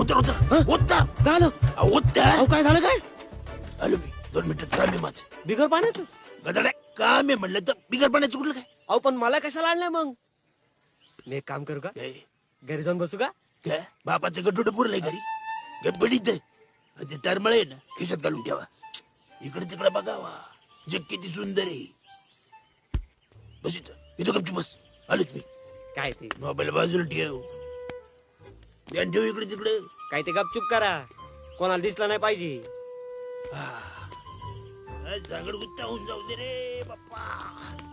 उतर उतर उतर झालं उतर अहो काय झालं काय आलो मी 2 मिनिटात काम आहे माझं बिगर पाण्याचं गदाडे काम आहे म्हणलं तर बिगर पाण्याचं कुठलं काय अहो पण मला कशाला आणलंय मग मी एक काम करू का काय घरी जाऊन बसू का काय बापाचं गटोड पुरलंय घरी गडबडीत ते टरमळ आहे ना खिशात घालून ठेवा इकडे तिकडे बघावा जग किती सुंदर आहे बस इथं गपची बस आलोच मी काय ते मोबाईल बाजूला ठेव ध्यान ठेव इकडे तिकडे काय ते गपचूप करा कोणाला दिसला नाही पाहिजे झागड गुत्ता होऊन जाऊ दे रे बाप्पा